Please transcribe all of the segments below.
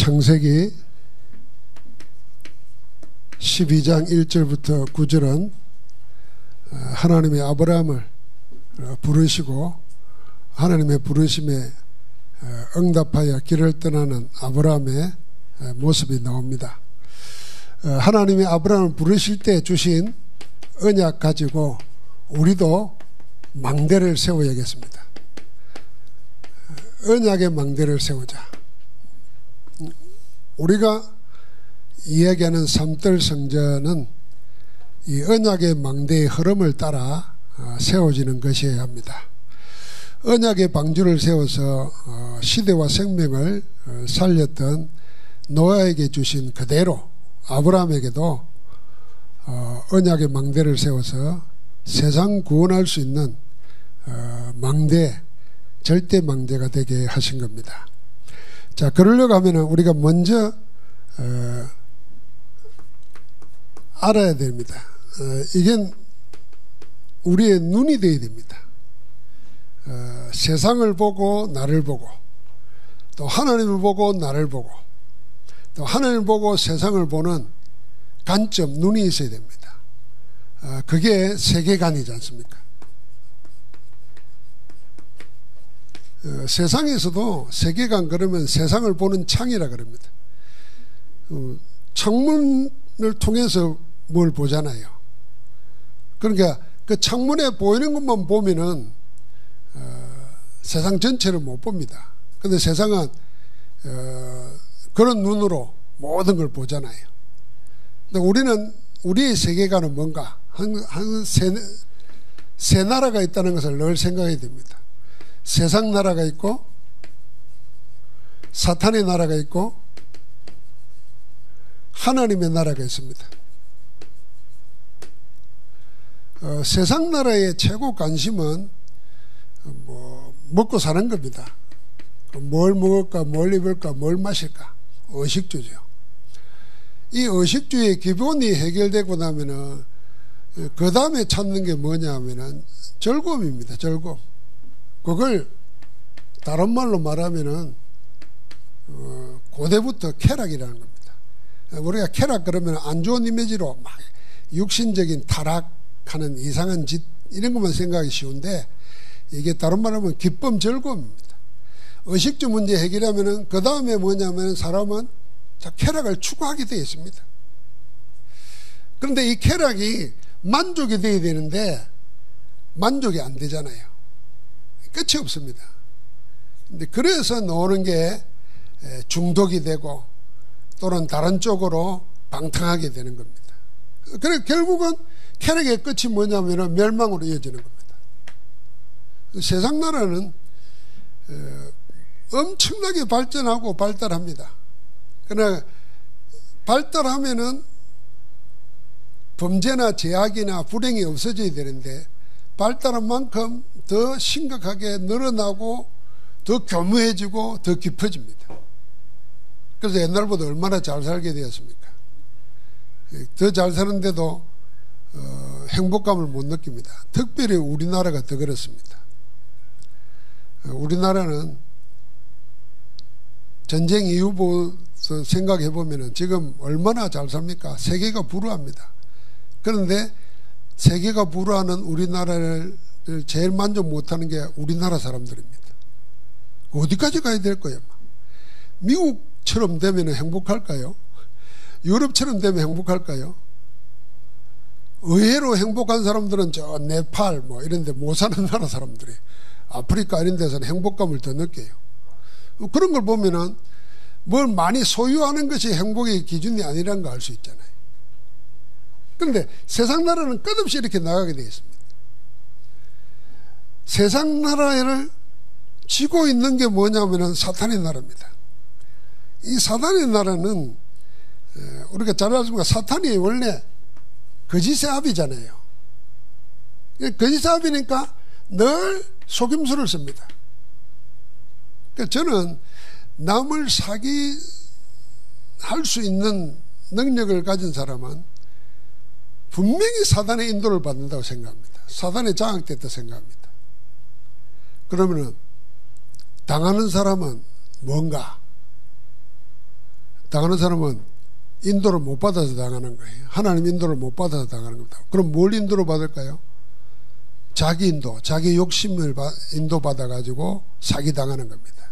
창세기 12장 1절부터 9절은 하나님의 아브라함을 부르시고 하나님의 부르심에 응답하여 길을 떠나는 아브라함의 모습이 나옵니다. 하나님이 아브라함을 부르실 때 주신 언약 가지고 우리도 망대를 세워야겠습니다. 언약의 망대를 세우자. 우리가 이야기하는 삼들 성전은 이 언약의 망대의 흐름을 따라 세워지는 것이어야 합니다. 언약의 방주를 세워서 시대와 생명을 살렸던 노아에게 주신 그대로 아브라함에게도 언약의 망대를 세워서 세상 구원할 수 있는 망대, 절대 망대가 되게 하신 겁니다. 자, 그러려고 하면 우리가 먼저 알아야 됩니다. 이게 우리의 눈이 되어야 됩니다. 세상을 보고 나를 보고 또 하나님을 보고 나를 보고 또 하나님을 보고 세상을 보는 관점, 눈이 있어야 됩니다. 그게 세계관이지 않습니까? 세상에서도 세계관 그러면 세상을 보는 창이라 그럽니다. 창문을 통해서 뭘 보잖아요. 그러니까 그 창문에 보이는 것만 보면은 세상 전체를 못 봅니다. 근데 세상은 그런 눈으로 모든 걸 보잖아요. 근데 우리는 우리의 세계관은 뭔가 세 나라가 있다는 것을 늘 생각해야 됩니다. 세상 나라가 있고 사탄의 나라가 있고 하나님의 나라가 있습니다. 세상 나라의 최고 관심은 먹고 사는 겁니다. 뭘 먹을까, 뭘 입을까, 뭘 마실까. 의식주죠. 이 의식주의 기본이 해결되고 나면은 그 다음에 찾는 게 뭐냐 하면은 즐거움입니다. 즐거움. 그걸 다른 말로 말하면은 고대부터 쾌락이라는 겁니다. 우리가 쾌락 그러면 안 좋은 이미지로 막 육신적인 타락하는 이상한 짓 이런 것만 생각하기 쉬운데 이게 다른 말로 하면 기쁨, 즐거움입니다. 의식주 문제 해결하면은 그 다음에 뭐냐면 사람은 쾌락을 추구하게 되어 있습니다. 그런데 이 쾌락이 만족이 되어야 되는데 만족이 안 되잖아요. 끝이 없습니다. 근데 그래서 나오는 게 중독이 되고 또는 다른 쪽으로 방탕하게 되는 겁니다. 그래 결국은 쾌락의 끝이 뭐냐면 멸망으로 이어지는 겁니다. 세상 나라는 엄청나게 발전하고 발달합니다. 그러나 발달하면은 범죄나 제약이나 불행이 없어져야 되는데 발달한 만큼 더 심각하게 늘어나고 더 교묘해지고 더 깊어집니다. 그래서 옛날보다 얼마나 잘 살게 되었습니까? 더 잘 사는데도 행복감을 못 느낍니다. 특별히 우리나라가 더 그렇습니다. 우리나라는 전쟁 이후부터 생각해 보면은 지금 얼마나 잘 삽니까? 세계가 불우합니다. 그런데 세계가 불우하는 우리나라를 제일 만족 못하는 게 우리나라 사람들입니다. 어디까지 가야 될 거예요? 미국처럼 되면 행복할까요? 유럽처럼 되면 행복할까요? 의외로 행복한 사람들은 저 네팔 뭐 이런 데 못 사는 나라 사람들이 아프리카 이런 데서는 행복감을 더 느껴요. 그런 걸 보면은 뭘 많이 소유하는 것이 행복의 기준이 아니라는 걸 알 수 있잖아요. 그런데 세상 나라는 끝없이 이렇게 나가게 되어 있습니다. 세상 나라를 쥐고 있는 게 뭐냐면은 사탄의 나라입니다. 이 사탄의 나라는 우리가 잘 알지만 사탄이 원래 거짓의 아비잖아요. 거짓의 아비니까 늘 속임수를 씁니다. 그러니까 저는 남을 사기할 수 있는 능력을 가진 사람은 분명히 사단의 인도를 받는다고 생각합니다. 사단에 장악됐다 생각합니다. 그러면은 당하는 사람은 뭔가 당하는 사람은 인도를 못 받아서 당하는 거예요. 하나님 인도를 못 받아서 당하는 겁니다. 그럼 뭘 인도로 받을까요? 자기 인도, 자기 욕심을 인도받아 가지고 사기당하는 겁니다.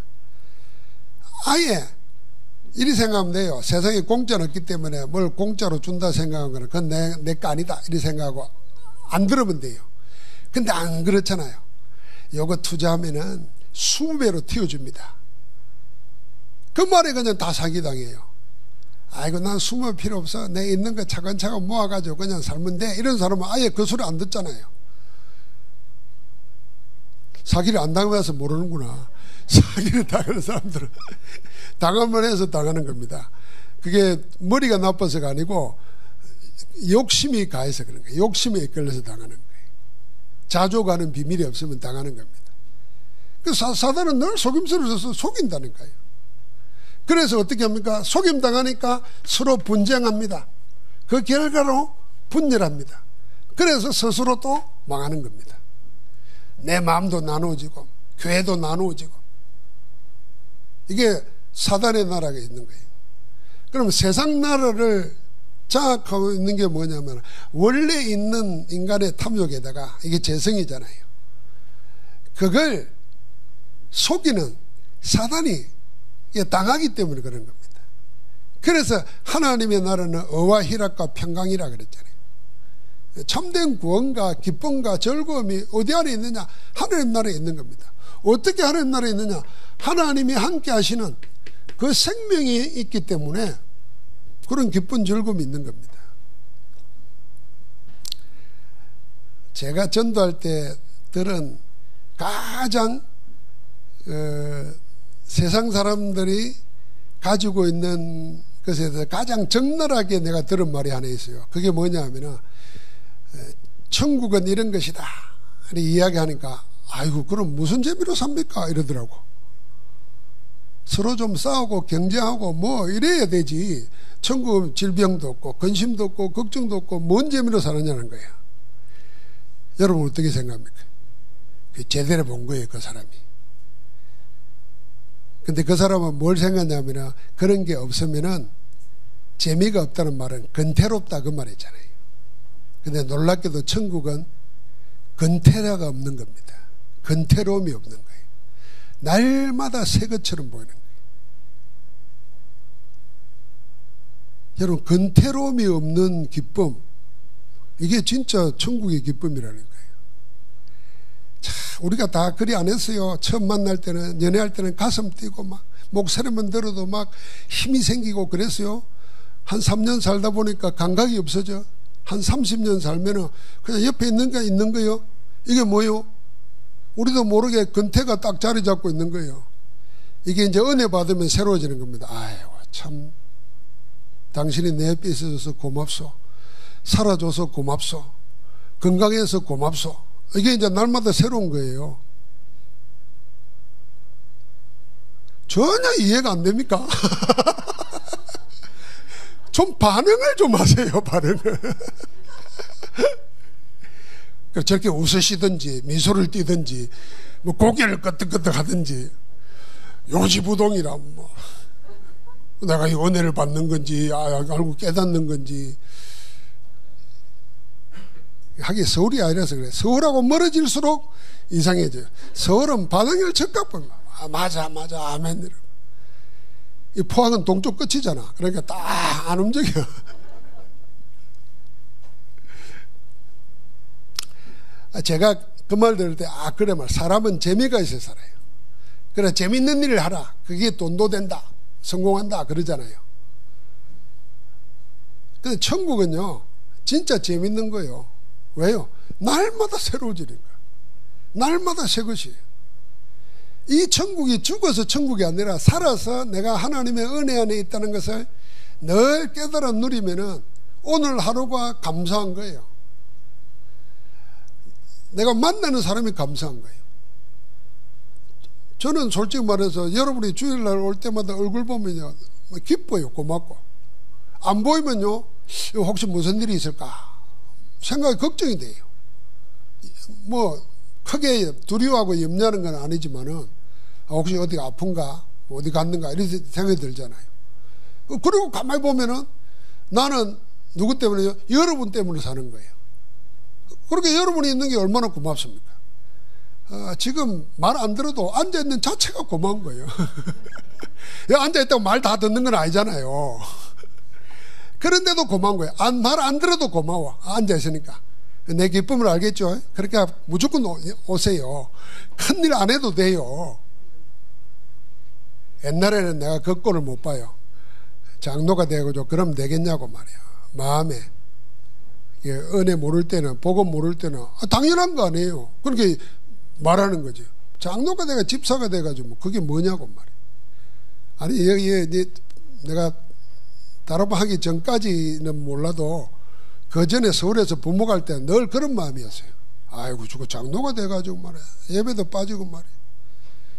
아예 이리 생각하면 돼요. 세상에 공짜는 없기 때문에 뭘 공짜로 준다 생각하는 거는 그건 내 거 아니다 이리 생각하고 안 들으면 돼요. 근데 안 그렇잖아요. 요거 투자하면은 20배로 튀어줍니다. 그 말에 그냥 다 사기당해요. 아이고 난 20배 필요 없어. 내 있는 거 차근차근 모아가지고 그냥 살면 돼. 이런 사람은 아예 그 소리 안 듣잖아요. 사기를 안 당해서 모르는구나. 사기를 당하는 사람들은 당하면 해서 당하는 겁니다. 그게 머리가 나빠서가 아니고 욕심이 가해서 그런 거예요. 욕심에 이끌려서 당하는 거예요. 자주 가는 비밀이 없으면 당하는 겁니다. 그 사단은 늘 속임수를 써서 속인다니까요. 그래서 어떻게 합니까? 속임 당하니까 서로 분쟁합니다. 그 결과로 분열합니다. 그래서 스스로 또 망하는 겁니다. 내 마음도 나누어지고 교회도 나누어지고 이게 사단의 나라가 있는 거예요. 그럼 세상 나라를 장악하고 있는 게 뭐냐면 원래 있는 인간의 탐욕에다가 이게 재성이잖아요. 그걸 속이는 사단이 당하기 때문에 그런 겁니다. 그래서 하나님의 나라는 의와 희락과 평강이라 그랬잖아요. 참된 구원과 기쁨과 즐거움이 어디 안에 있느냐? 하나님 나라에 있는 겁니다. 어떻게 하나님 나라에 있느냐? 하나님이 함께 하시는 그 생명이 있기 때문에 그런 기쁜 즐거움이 있는 겁니다. 제가 전도할 때 들은 가장 세상 사람들이 가지고 있는 것에 대해서 가장 적나라하게 내가 들은 말이 하나 있어요. 그게 뭐냐 하면은 천국은 이런 것이다 이야기하니까 아이고 그럼 무슨 재미로 삽니까 이러더라고. 서로 좀 싸우고 경쟁하고 뭐 이래야 되지. 천국은 질병도 없고 근심도 없고 걱정도 없고 뭔 재미로 사느냐는 거야. 여러분 어떻게 생각합니까? 제대로 본 거예요 그 사람이. 근데 그 사람은 뭘 생각하냐면 그런 게 없으면은 재미가 없다는 말은 근태롭다 그 말이잖아요. 근데 놀랍게도 천국은 근태라가 없는 겁니다. 근태로움이 없는 거예요. 날마다 새 것처럼 보이는 거예요. 여러분 근태로움이 없는 기쁨 이게 진짜 천국의 기쁨이라는 거예요. 자, 우리가 다 그리 안 했어요. 처음 만날 때는 연애할 때는 가슴 뛰고 막 목소리만 들어도 막 힘이 생기고 그랬어요. 한 3년 살다 보니까 감각이 없어져. 한 30년 살면은 그냥 옆에 있는 게 있는 거예요. 이게 뭐예요? 우리도 모르게 근태가 딱 자리 잡고 있는 거예요. 이게 이제 은혜 받으면 새로워지는 겁니다. 아이고 참 당신이 내 옆에 있어줘서 고맙소. 살아줘서 고맙소. 건강해서 고맙소. 이게 이제 날마다 새로운 거예요. 전혀 이해가 안 됩니까? 좀 반응을 좀 하세요. 반응을. 저렇게 웃으시든지 미소를 띠든지 뭐 고개를 끄덕끄덕 하든지 요지부동이라 뭐 내가 이 은혜를 받는 건지 알고 깨닫는 건지. 하긴 서울이 아니라서 그래. 서울하고 멀어질수록 이상해져요. 서울은 반응을 적각 봅니다. 맞아 아멘. 이 포항은 동쪽 끝이잖아. 그러니까 딱 안 움직여. 제가 그 말 들을 때 그래 말 사람은 재미가 있어야 살아요. 그래 재밌는 일을 하라. 그게 돈도 된다. 성공한다 그러잖아요. 근데 천국은요 진짜 재밌는 거예요. 왜요? 날마다 새로워지니까. 날마다 새 것이에요. 이 천국이 죽어서 천국이 아니라 살아서 내가 하나님의 은혜 안에 있다는 것을 늘 깨달아 누리면은 오늘 하루가 감사한 거예요. 내가 만나는 사람이 감사한 거예요. 저는 솔직히 말해서 여러분이 주일날 올 때마다 얼굴 보면요 기뻐요. 고맙고. 안 보이면요 혹시 무슨 일이 있을까 생각이 걱정이 돼요. 뭐 크게 두려워하고 염려하는 건 아니지만은 혹시 어디가 아픈가 어디 갔는가 이런 생각이 들잖아요. 그리고 가만히 보면은 나는 누구 때문에요? 여러분 때문에 사는 거예요. 그렇게 여러분이 있는 게 얼마나 고맙습니까? 지금 말 안 들어도 앉아있는 자체가 고마운 거예요. 앉아있다고 말 다 듣는 건 아니잖아요. 그런데도 고마운 거예요. 말 안 들어도 고마워. 앉아있으니까. 내 기쁨을 알겠죠? 그러니까 무조건 오세요. 큰일 안 해도 돼요. 옛날에는 내가 그 꼴을 못 봐요. 장로가 되고 그럼 되겠냐고 말이에요. 마음에. 은혜 모를 때는, 복음 모를 때는 당연한 거 아니에요. 그렇게 말하는 거죠. 장로가 돼가 집사가 돼가지고 뭐 그게 뭐냐고 말이에요. 아니 여기 내가 다락방 하기 전까지는 몰라도 그 전에 서울에서 부모 갈 때 늘 그런 마음이었어요. 아이고 저거 장로가 돼가지고 말이야. 예배도 빠지고 말이야.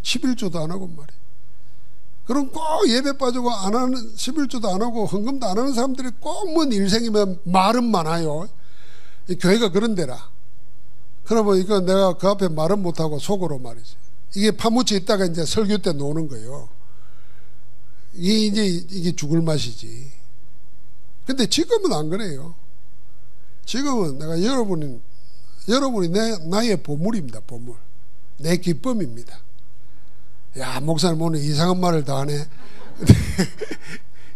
11조도 안 하고 말이야. 그럼 꼭 예배 빠지고 안 하는 11조도 안 하고 헌금도 안 하는 사람들이 꼭 뭔 일생이면 말은 많아요. 이 교회가 그런 데라. 그러면 이거 내가 그 앞에 말은 못하고 속으로 말이지. 이게 파묻혀 있다가 이제 설교 때 노는 거예요. 이게 죽을 맛이지. 근데 지금은 안 그래요. 지금은 내가 여러분이 나의 보물입니다. 보물. 내 기쁨입니다. 야, 목사님 오늘 이상한 말을 다 하네.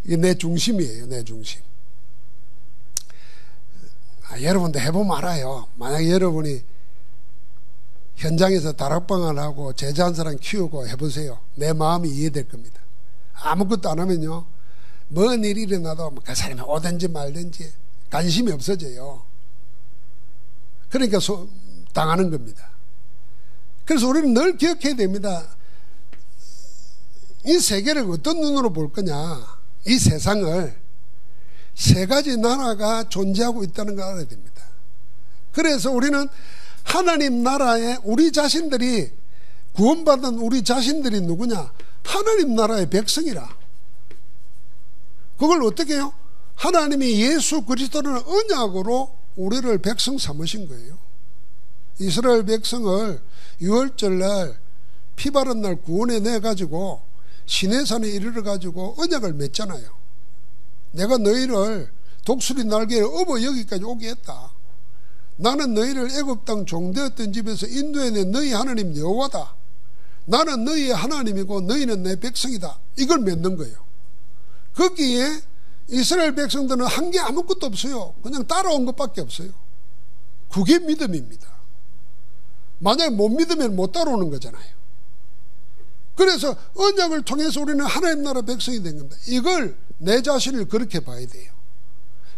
이게 내 중심이에요. 내 중심. 여러분도 해보면 알아요. 만약에 여러분이 현장에서 다락방을 하고 제자 한 사람 키우고 해보세요. 내 마음이 이해될 겁니다. 아무것도 안 하면요, 뭔 일이 일어나도 그 사람이 오든지 말든지 관심이 없어져요. 그러니까 당하는 겁니다. 그래서 우리는 늘 기억해야 됩니다. 이 세계를 어떤 눈으로 볼 거냐, 이 세상을 세 가지 나라가 존재하고 있다는 걸 알아야 됩니다. 그래서 우리는 하나님 나라에 우리 자신들이, 구원받은 우리 자신들이 누구냐? 하나님 나라의 백성이라. 그걸 어떻게 해요? 하나님이 예수 그리스도를 언약으로 우리를 백성 삼으신 거예요. 이스라엘 백성을 6월절 날 피 바른 날 구원해 내가지고 시내산에 이르러가지고 언약을 맺잖아요. 내가 너희를 독수리 날개에 업어 여기까지 오게 했다. 나는 너희를 애굽 땅 종되었던 집에서 인도해낸 너희 하나님 여호와다. 나는 너희의 하나님이고 너희는 내 백성이다. 이걸 맺는 거예요. 거기에 이스라엘 백성들은 한 게 아무것도 없어요. 그냥 따라온 것밖에 없어요. 그게 믿음입니다. 만약에 못 믿으면 못 따라오는 거잖아요. 그래서 언약을 통해서 우리는 하나님 나라 백성이 된 겁니다. 이걸 내 자신을 그렇게 봐야 돼요.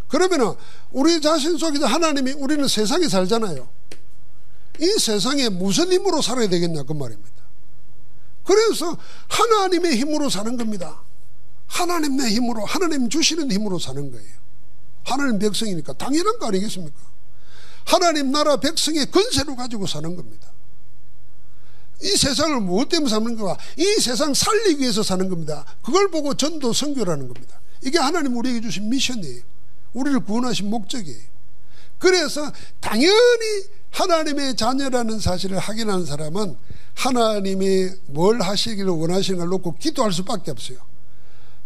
그러면은 우리 자신 속에서 하나님이, 우리는 세상에 살잖아요. 이 세상에 무슨 힘으로 살아야 되겠냐 그 말입니다. 그래서 하나님의 힘으로 사는 겁니다. 하나님 내 힘으로, 하나님 주시는 힘으로 사는 거예요. 하나님 백성이니까 당연한 거 아니겠습니까? 하나님 나라 백성의 권세로 가지고 사는 겁니다. 이 세상을 무엇 때문에 사는 거야? 이 세상 살리기 위해서 사는 겁니다. 그걸 보고 전도 선교라는 겁니다. 이게 하나님 우리에게 주신 미션이에요. 우리를 구원하신 목적이에요. 그래서 당연히 하나님의 자녀라는 사실을 확인하는 사람은 하나님이 뭘 하시기를 원하시는 걸 놓고 기도할 수밖에 없어요.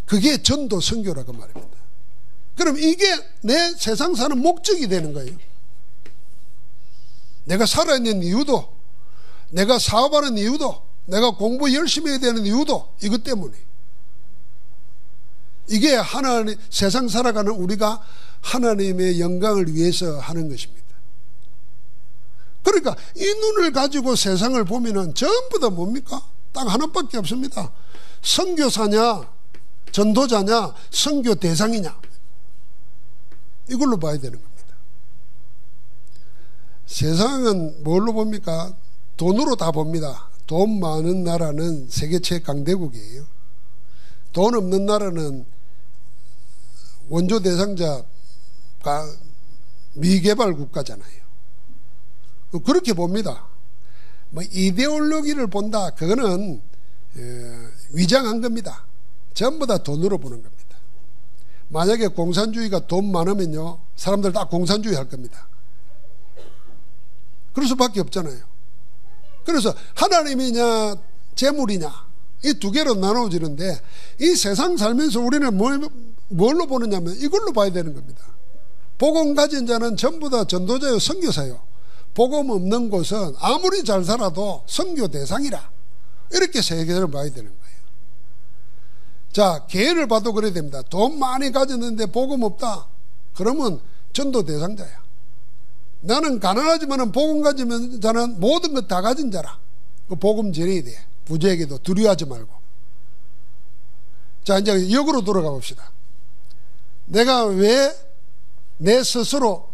그게 전도 선교라고 말입니다. 그럼 이게 내 세상 사는 목적이 되는 거예요. 내가 살아있는 이유도, 내가 사업하는 이유도, 내가 공부 열심히 해야 되는 이유도 이것 때문에. 이게 하나님, 세상 살아가는 우리가 하나님의 영광을 위해서 하는 것입니다. 그러니까 이 눈을 가지고 세상을 보면은 전부 다 뭡니까? 딱 하나밖에 없습니다. 선교사냐, 전도자냐, 선교 대상이냐, 이걸로 봐야 되는 겁니다. 세상은 뭘로 봅니까? 돈으로 다 봅니다. 돈 많은 나라는 세계 최강대국이에요. 돈 없는 나라는 원조 대상자가 미개발 국가잖아요. 그렇게 봅니다. 뭐 이데올로기를 본다, 그거는 위장한 겁니다. 전부 다 돈으로 보는 겁니다. 만약에 공산주의가 돈 많으면요, 사람들 다 공산주의 할 겁니다. 그럴 수밖에 없잖아요. 그래서 하나님이냐 재물이냐, 이 두 개로 나눠지는데, 이 세상 살면서 우리는 뭘로 보느냐면 이걸로 봐야 되는 겁니다. 복음 가진 자는 전부 다 전도자요, 선교사요. 복음 없는 곳은 아무리 잘 살아도 선교 대상이라. 이렇게 세계를 봐야 되는 거예요. 자, 교회를 봐도 그래야 됩니다. 돈 많이 가졌는데 복음 없다. 그러면 전도 대상자야. 나는 가난하지만 복음 가지면 자는 모든 것 다 가진 자라. 그 복음 전해야 돼. 부자에게도 두려워하지 말고. 자, 이제 역으로 돌아가 봅시다. 내가 왜 내 스스로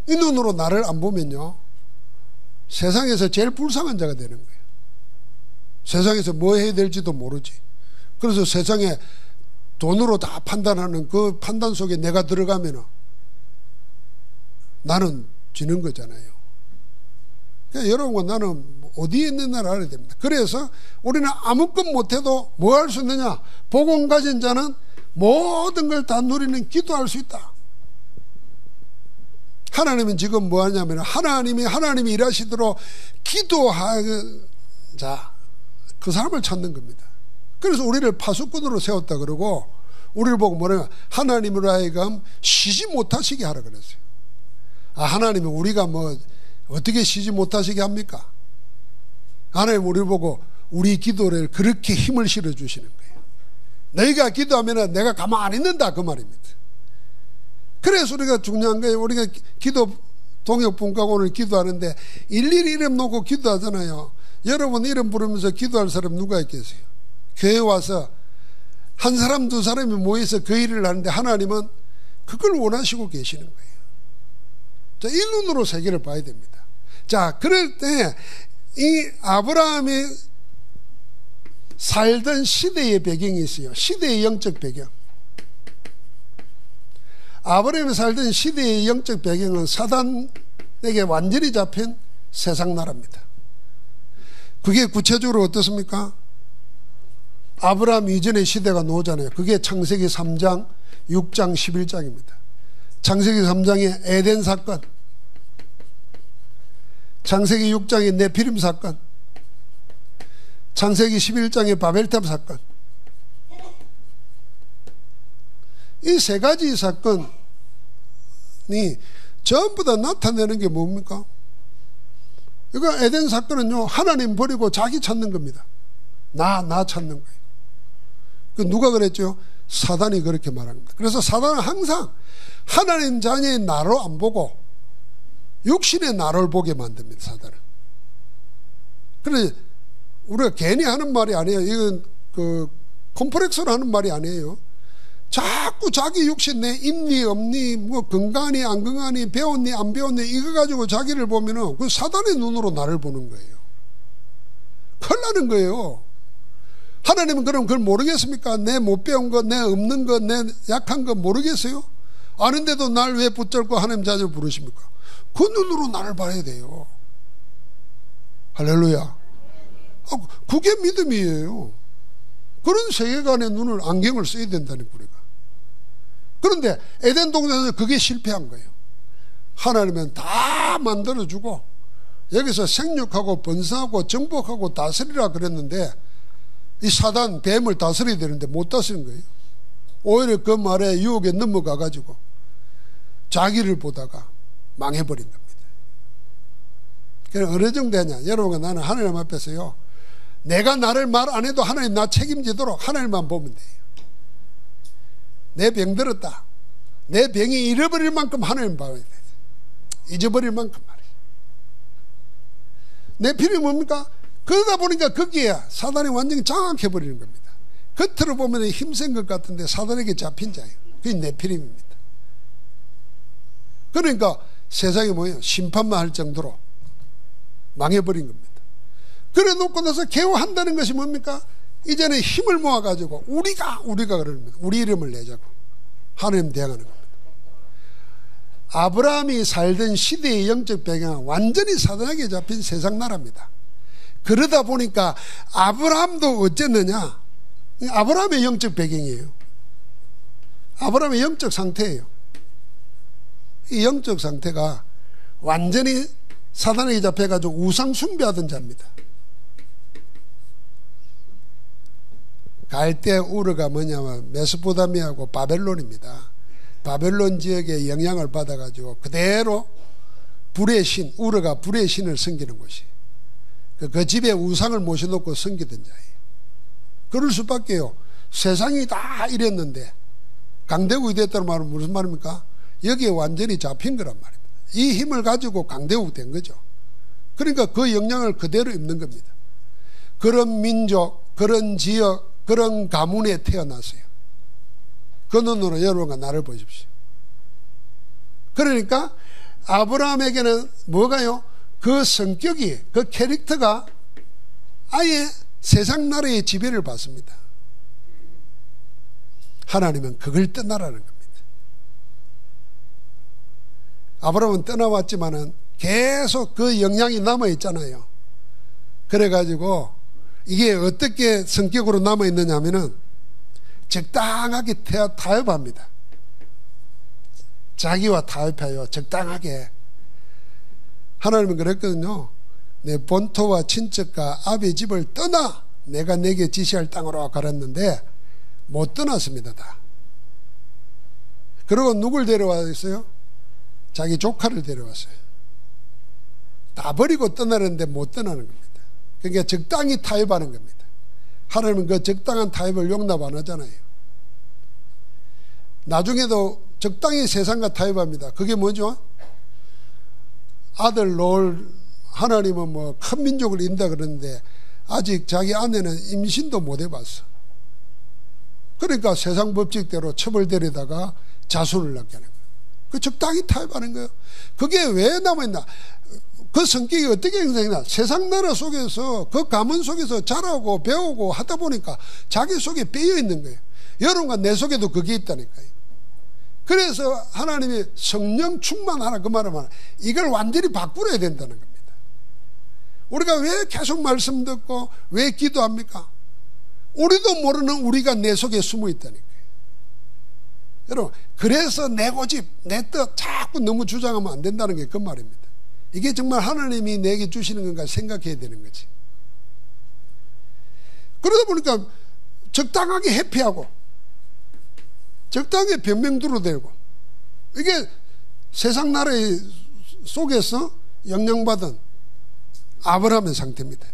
이 눈으로 나를 안 보면요, 세상에서 제일 불쌍한 자가 되는 거예요. 세상에서 뭐 해야 될지도 모르지. 그래서 세상에 돈으로 다 판단하는 그 판단 속에 내가 들어가면 나는 지는 거잖아요. 그러니까 여러분과 나는 어디에 있는지를 알아야 됩니다. 그래서 우리는 아무것 못해도 뭐 할 수 있느냐? 복음 가진 자는 모든 걸 다 누리는 기도할 수 있다. 하나님은 지금 뭐 하냐면 하나님이 일하시도록 기도하자, 그 사람을 찾는 겁니다. 그래서 우리를 파수꾼으로 세웠다 그러고, 우리를 보고 뭐냐면 하나님으로 하여금 쉬지 못하시게 하라 그랬어요. 아, 하나님은 우리가 뭐 어떻게 쉬지 못하시게 합니까? 하나님 우리를 보고 우리 기도를 그렇게 힘을 실어 주시는 거예요. 너희가 기도하면 내가 가만히 있는다, 그 말입니다. 그래서 우리가 중요한 거예요. 우리가 기도 동역분과고를 기도하는데 일일이 이름 놓고 기도하잖아요. 여러분 이름 부르면서 기도할 사람 누가 있겠어요? 교회 와서 한 사람 두 사람이 모여서 그 일을 하는데 하나님은 그걸 원하시고 계시는 거예요. 자, 이 눈으로 세계를 봐야 됩니다. 자, 그럴 때 이 아브라함이 살던 시대의 배경이 있어요. 시대의 영적 배경. 아브라함이 살던 시대의 영적 배경은 사단에게 완전히 잡힌 세상 나라입니다. 그게 구체적으로 어떻습니까? 아브라함 이전의 시대가 나오잖아요. 그게 창세기 3장, 6장, 11장입니다. 창세기 3장의 에덴 사건, 창세기 6장의 네피림 사건, 창세기 11장의 바벨탑 사건. 이 세 가지 사건이 전부 다 나타내는 게 뭡니까? 이거 에덴 사건은요, 하나님 버리고 자기 찾는 겁니다. 나 찾는 거예요. 그 누가 그랬죠? 사단이 그렇게 말합니다. 그래서 사단은 항상 하나님 자녀의 나를 안 보고 육신의 나를 보게 만듭니다, 사단은. 그런데 우리가 괜히 하는 말이 아니에요. 이건 콤플렉스로 하는 말이 아니에요. 자꾸 자기 육신 내 있니 없니, 뭐 건강하니 안 건강하니, 배웠니 안 배웠니, 이거 가지고 자기를 보면은 그 사단의 눈으로 나를 보는 거예요. 큰일 나는 거예요. 하나님은 그럼 그걸 모르겠습니까? 내 못 배운 거, 내 없는 거, 내 약한 거 모르겠어요? 아는데도 날 왜 붙잡고 하나님 자녀를 부르십니까? 그 눈으로 나를 봐야 돼요. 할렐루야. 그게 믿음이에요. 그런 세계관의 눈을, 안경을 써야 된다는 거예요. 그런데 에덴 동산에서 그게 실패한 거예요. 하나님은 다 만들어주고 여기서 생육하고 번성하고 정복하고 다스리라 그랬는데 이 사단 뱀을 다스려야 되는데 못 다스린 거예요. 오히려 그 말에 유혹에 넘어가 가지고 자기를 보다가 망해버린 겁니다. 그래서 어느 정도 하냐, 여러분과 나는 하나님 앞에서요, 내가 나를 말 안 해도 하나님 나 책임지도록 하나님만 보면 돼요. 내 병 들었다, 내 병이 잃어버릴 만큼 하나님 봐야 돼요. 잊어버릴 만큼 말이에요. 내 필이 뭡니까? 그러다 보니까 거기에 사단이 완전히 장악해버리는 겁니다. 겉으로 보면 힘센 것 같은데 사단에게 잡힌 자예요. 그게 네피림입니다. 그러니까 세상이 뭐예요? 심판만 할 정도로 망해버린 겁니다. 그래 놓고 나서 개화한다는 것이 뭡니까? 이제는 힘을 모아가지고 우리가 그러는 겁니다. 우리 이름을 내자고 하나님 대항하는 겁니다. 아브라함이 살던 시대의 영적 배경은 완전히 사단에게 잡힌 세상 나라입니다. 그러다 보니까 아브라함도 어쨌느냐? 아브라함의 영적 배경이에요. 아브라함의 영적 상태예요. 이 영적 상태가 완전히 사단에게 잡혀가지고 우상 숭배하던 자입니다. 갈대 우르가 뭐냐면 메소포타미아하고 바벨론입니다. 바벨론 지역의 영향을 받아가지고 그대로 불의 신, 우르가 불의 신을 섬기는 곳이. 그 집에 우상을 모셔놓고 섬기던 자예요. 그럴 수밖에요. 세상이 다 이랬는데 강대국이 됐다는 말은 무슨 말입니까? 여기에 완전히 잡힌 거란 말입니다. 이 힘을 가지고 강대국 된 거죠. 그러니까 그 영향을 그대로 입는 겁니다. 그런 민족, 그런 지역, 그런 가문에 태어났어요. 그 눈으로 여러분과 나를 보십시오. 그러니까 아브라함에게는 뭐가요? 그 성격이, 그 캐릭터가 아예 세상 나라의 지배를 받습니다. 하나님은 그걸 떠나라는 겁니다. 아브라함은 떠나왔지만은 계속 그 영향이 남아있잖아요. 그래가지고 이게 어떻게 성격으로 남아있느냐 하면은 적당하게 타협합니다. 자기와 타협해요. 적당하게. 하나님은 그랬거든요. 내 본토와 친척과 아비 집을 떠나 내가 내게 지시할 땅으로 가랬는데 못 떠났습니다. 다. 그리고 누굴 데려왔어요? 자기 조카를 데려왔어요. 다 버리고 떠나는데 못 떠나는 겁니다. 그러니까 적당히 타협하는 겁니다. 하나님은 그 적당한 타협을 용납 안 하잖아요. 나중에도 적당히 세상과 타협합니다. 그게 뭐죠? 아들 놓을, 하나님은 뭐 큰 민족을 인다 그러는데 아직 자기 아내는 임신도 못 해봤어. 그러니까 세상 법칙대로 처벌되려다가 자손을 낳게 하는 거예요. 그 적당히 타협하는 거예요. 그게 왜 남아있나? 그 성격이 어떻게 형성했나? 세상 나라 속에서 그 가문 속에서 자라고 배우고 하다 보니까 자기 속에 빼여 있는 거예요. 여러분과 내 속에도 그게 있다니까요. 그래서 하나님이 성령 충만하라 그 말을 말하면 이걸 완전히 바꾸어야 된다는 겁니다. 우리가 왜 계속 말씀 듣고 왜 기도합니까? 우리도 모르는 우리가 내 속에 숨어 있다니까요. 여러분, 그래서 내 고집, 내 뜻 자꾸 너무 주장하면 안 된다는 게 그 말입니다. 이게 정말 하나님이 내게 주시는 건가 생각해야 되는 거지. 그러다 보니까 적당하게 회피하고 적당하게 변명두로 되고 이게 세상 나라 속에서 영향받은 아브라함의 상태입니다.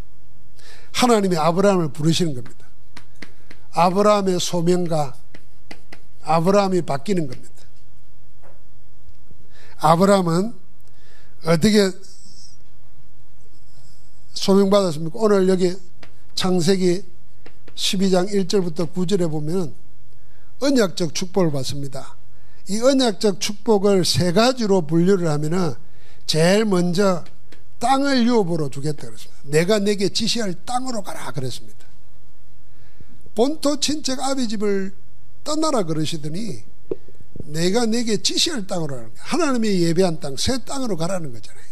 하나님이 아브라함을 부르시는 겁니다. 아브라함의 소명과 아브라함이 바뀌는 겁니다. 아브라함은 어떻게 소명받았습니까? 오늘 여기 창세기 12장 1절부터 9절에 보면 언약적 축복을 받습니다. 이 언약적 축복을 세 가지로 분류를 하면은 제일 먼저 땅을 유업으로 주겠다 그랬습니다. 내가 내게 지시할 땅으로 가라 그랬습니다. 본토 친척 아비 집을 떠나라 그러시더니 내가 내게 지시할 땅으로 가는 거예요. 하나님이 예배한 땅, 새 땅으로 가라는 거잖아요.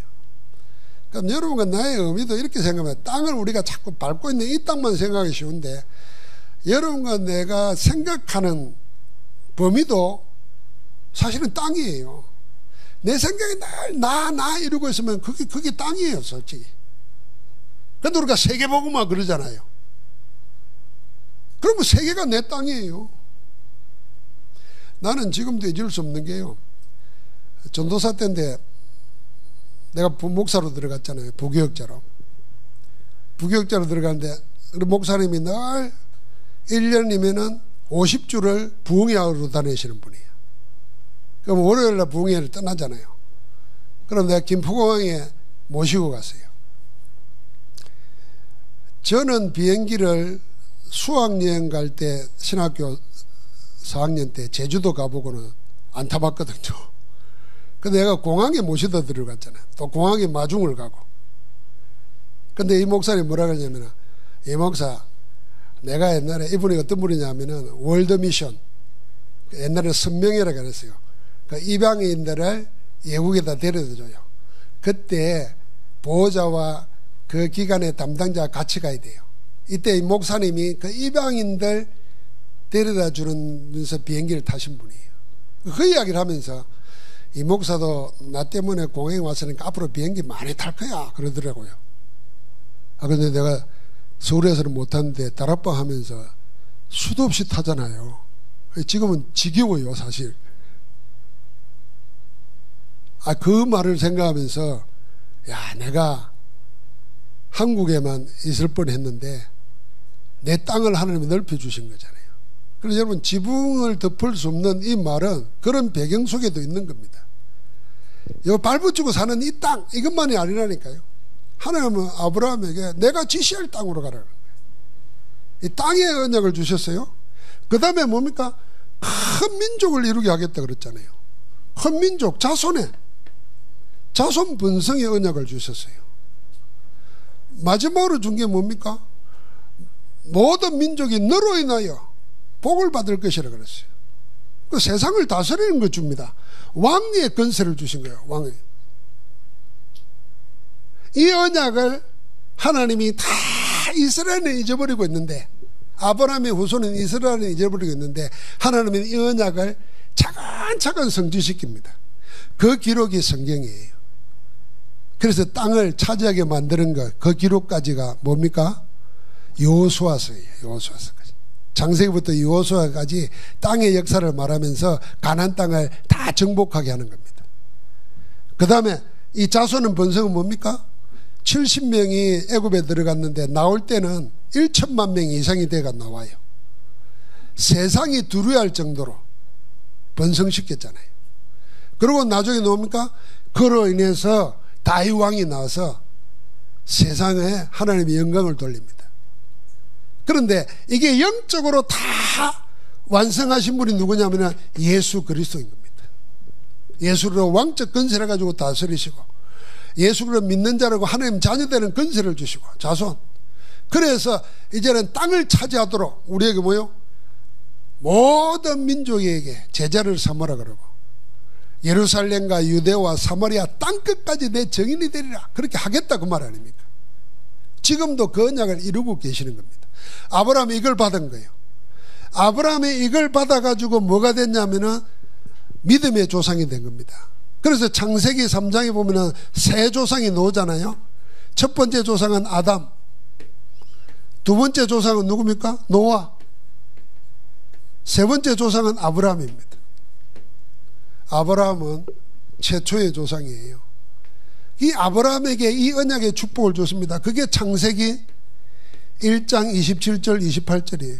그럼 여러분과 나의 의미도 이렇게 생각하면 땅을 우리가 자꾸 밟고 있는 이 땅만 생각하기 쉬운데 여러분과 내가 생각하는 범위도 사실은 땅이에요. 내 생각이 늘 나 이러고 있으면 그게 땅이에요, 솔직히. 그런데 우리가 세계복음화 그러잖아요. 그러면 세계가 내 땅이에요. 나는 지금도 잊을 수 없는 게요. 전도사 때인데 내가 목사로 들어갔잖아요. 부교역자로. 부교역자로 들어갔는데 우리 목사님이 늘 1년이면은 50주를 부흥회하러 다니시는 분이에요. 그럼 월요일날 부흥회를 떠나잖아요. 그럼 내가 김포공항에 모시고 갔어요. 저는 비행기를 수학여행 갈 때 신학교 4학년 때 제주도 가보고는 안 타봤거든요. 근데 내가 공항에 모시다 들어갔잖아요. 또 공항에 마중을 가고. 근데 이 목사님 뭐라 그러냐면, 이 목사, 내가 옛날에 이분이 어떤 분이냐면은 월드미션, 옛날에 선명회라고 그랬어요. 그 이방인들을 외국에다 데려다줘요. 그때 보호자와 그 기관의 담당자가 같이 가야 돼요. 이때 이 목사님이 그 이방인들 데려다 주면서 비행기를 타신 분이에요. 그 이야기를 하면서 이 목사도 나 때문에 공항에 왔으니까 앞으로 비행기 많이 탈 거야 그러더라고요. 아 근데 내가 서울에서는 못 탔는데 다락방 하면서 수도 없이 타잖아요. 지금은 지겨워요, 사실. 그 말을 생각하면서, 야, 내가 한국에만 있을 뻔 했는데, 내 땅을 하나님이 넓혀주신 거잖아요. 그래서 여러분, 지붕을 덮을 수 없는 이 말은 그런 배경 속에도 있는 겁니다. 요 발붙이고 사는 이 땅, 이것만이 아니라니까요. 하나님은 아브라함에게 내가 지시할 땅으로 가라는 거예요. 이 땅의 언약을 주셨어요. 그 다음에 뭡니까? 큰 민족을 이루게 하겠다 그랬잖아요. 큰 민족, 자손 번성의 언약을 주셨어요. 마지막으로 준 게 뭡니까? 모든 민족이 너로 인하여 복을 받을 것이라 그랬어요. 그 세상을 다스리는 걸 줍니다. 왕의 권세를 주신 거예요. 왕의. 이 언약을 하나님이 다 이스라엘은 잊어버리고 있는데, 아브라함의 후손은 이스라엘은 잊어버리고 있는데, 하나님은 이 언약을 차근차근 성취시킵니다. 그 기록이 성경이에요. 그래서 땅을 차지하게 만드는 것, 그 기록까지가 뭡니까? 여호수아서예요. 여호수아서까지. 창세기부터 여호수아까지 땅의 역사를 말하면서 가나안 땅을 다 정복하게 하는 겁니다. 그 다음에 이 자손은 번성은 뭡니까? 70명이 애굽에 들어갔는데 나올 때는 1천만 명 이상이 돼가 나와요. 세상이 두려워할 정도로 번성시켰잖아요. 그리고 나중에 뭡니까? 그로 인해서 다윗 왕이 나와서 세상에 하나님의 영광을 돌립니다. 그런데 이게 영적으로 다 완성하신 분이 누구냐면 예수 그리스도인 겁니다. 예수로 왕적 권세를 가지고 다스리시고, 예수를 믿는 자라고 하나님 자녀되는 권세를 주시고, 자손. 그래서 이제는 땅을 차지하도록 우리에게 뭐요? 모든 민족에게 제자를 삼으라 그러고, 예루살렘과 유대와 사마리아 땅끝까지 내 증인이 되리라, 그렇게 하겠다 그 말 아닙니까? 지금도 그 언약을 이루고 계시는 겁니다. 아브라함이 이걸 받은 거예요. 아브라함이 이걸 받아가지고 뭐가 됐냐면은 믿음의 조상이 된 겁니다. 그래서 창세기 3장에 보면은 세 조상이 나오잖아요. 첫 번째 조상은 아담, 두 번째 조상은 누굽니까? 노아, 세 번째 조상은 아브라함입니다. 아브라함은 최초의 조상이에요. 이 아브라함에게 이 언약의 축복을 줬습니다. 그게 창세기 1장 27절 28절이에요.